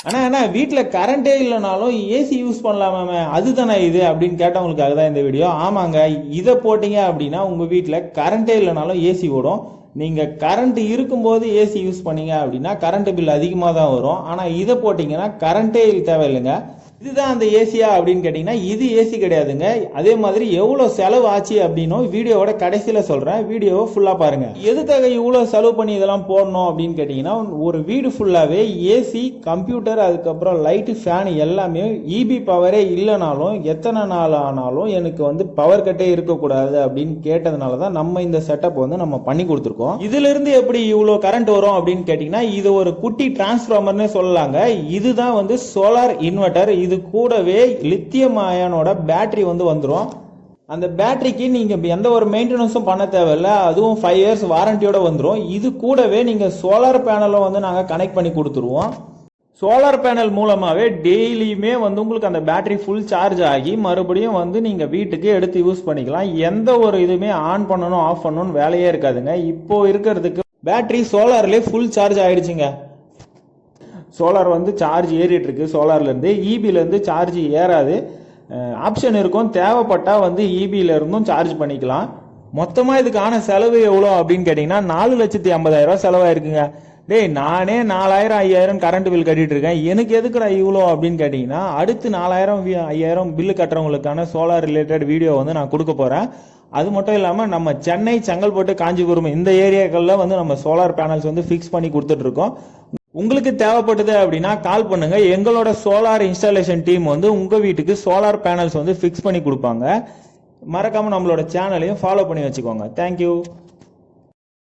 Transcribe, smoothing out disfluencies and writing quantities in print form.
அண்ணா வீட்டில் கரண்டே இல்லைனாலும் AC use பண்ணலாமே, அதுதானே இது அப்படின்னு கேட்டவங்களுக்காக தான் இந்த வீடியோ. ஆமாங்க, இதை போட்டிங்க அப்படின்னா உங்கள் வீட்டில் கரண்டே இல்லைனாலும் ஏசி ஓடும். நீங்கள் கரண்ட் இருக்கும்போது ஏசி யூஸ் பண்ணீங்க அப்படின்னா கரண்ட் பில் அதிகமாக தான் வரும். ஆனால் இதை போட்டிங்கன்னா கரண்டே தேவையில்லைங்க. இதுதான் அந்த ஏசியா அப்படின்னு கேட்டிங்கன்னா இது ஏசி கிடையாதுங்க. அதே மாதிரி எவ்வளோ செலவு ஆச்சு அப்படின்னும் வீடியோவோட கடைசியில் சொல்கிறேன், வீடியோவை ஃபுல்லாக பாருங்கள். எதுக்காக இவ்வளோ செலவு பண்ணி இதெல்லாம் போடணும் அப்படின்னு கேட்டிங்கன்னா, ஒரு வீடு ஃபுல்லாகவே ஏசி, கம்ப்யூட்டர், அதுக்கப்புறம் லைட்டு, ஃபேன் எல்லாமே இபி பவரே இல்லைனாலும் எத்தனை நாள் ஆனாலும் எனக்கு பவர் கட்டே இருக்கக்கூடாது அப்படின்னு கேட்டதுனால தான் நம்ம இந்த செட்டப் நம்ம பண்ணி கொடுத்துருக்கோம். இதிலிருந்து எப்படி இவ்வளோ கரண்ட் வரும் அப்படின்னு கேட்டிங்கன்னா, இது ஒரு குட்டி டிரான்ஸ்ஃபார்மர்னே சொல்லலாங்க. இதுதான் சோலார் இன்வெர்டர். இது கூடவே லித்தியம் அயனோட பேட்டரி வந்துரும். அந்த பேட்டரிக்கு நீங்க எந்த ஒரு மெயின்டெனன்ஸும் பண்ண தேவையில்ல. அதுவும் 5 years வாரண்டியோட வந்துடும். இது கூடவே நீங்க சோலார் பேனலும் நாங்க கனெக்ட் பண்ணி கொடுத்துருவோம். சோலார் பேனல் மூலமாவே டெய்லியுமே உங்களுக்கு அந்த பேட்டரி ஃபுல் சார்ஜ் ஆகி மறுபடியும் நீங்க வீட்டுக்கு எடுத்து யூஸ் பண்ணிக்கலாம். எந்த ஒரு இதுவுமே ஆன் பண்ணணும் ஆஃப் பண்ணணும் வேலையே இருக்காதுங்க. இப்போ இருக்கிறதுக்கு பேட்டரி சோலார்லேயே ஃபுல் சார்ஜ் ஆயிடுச்சுங்க. சோலார் சார்ஜ் ஏறிட்டு இருக்கு. சோலார்லேருந்து இபிலேருந்து சார்ஜ் ஏறாது, ஆப்ஷன் இருக்கும். தேவைப்பட்டால் இபியில இருந்தும் சார்ஜ் பண்ணிக்கலாம். மொத்தமாக இதுக்கான செலவு எவ்வளோ அப்படின்னு கேட்டிங்கன்னா 4,50,000 செலவாயிருக்குங்க. டேய், நானே 4,000 5,000 கரண்ட் பில் கட்டிட்டு இருக்கேன், எனக்கு எதுக்குடா இவ்வளோ அப்படின்னு கேட்டிங்கன்னா, அடுத்து 4,000 5,000 பில்லு கட்டுறவங்களுக்கான சோலார் ரிலேட்டட் வீடியோ நான் கொடுக்க போகிறேன். அது மட்டும் இல்லாமல் நம்ம சென்னை, செங்கல்பட்டு, காஞ்சிபுரம் இந்த ஏரியாக்களில் நம்ம சோலார் பேனல்ஸ் ஃபிக்ஸ் பண்ணி கொடுத்துட்டு இருக்கோம். உங்களுக்கு தேவைப்பட்டது அப்படின்னா கால் பண்ணுங்க. எங்களோட சோலார் இன்ஸ்டாலேஷன் டீம் உங்க வீட்டுக்கு சோலார் பேனல்ஸ் ஃபிக்ஸ் பண்ணி கொடுப்பாங்க. மறக்காம நம்மளோட சேனலையும் ஃபாலோ பண்ணி வச்சுக்கோங்க. தேங்க்யூ.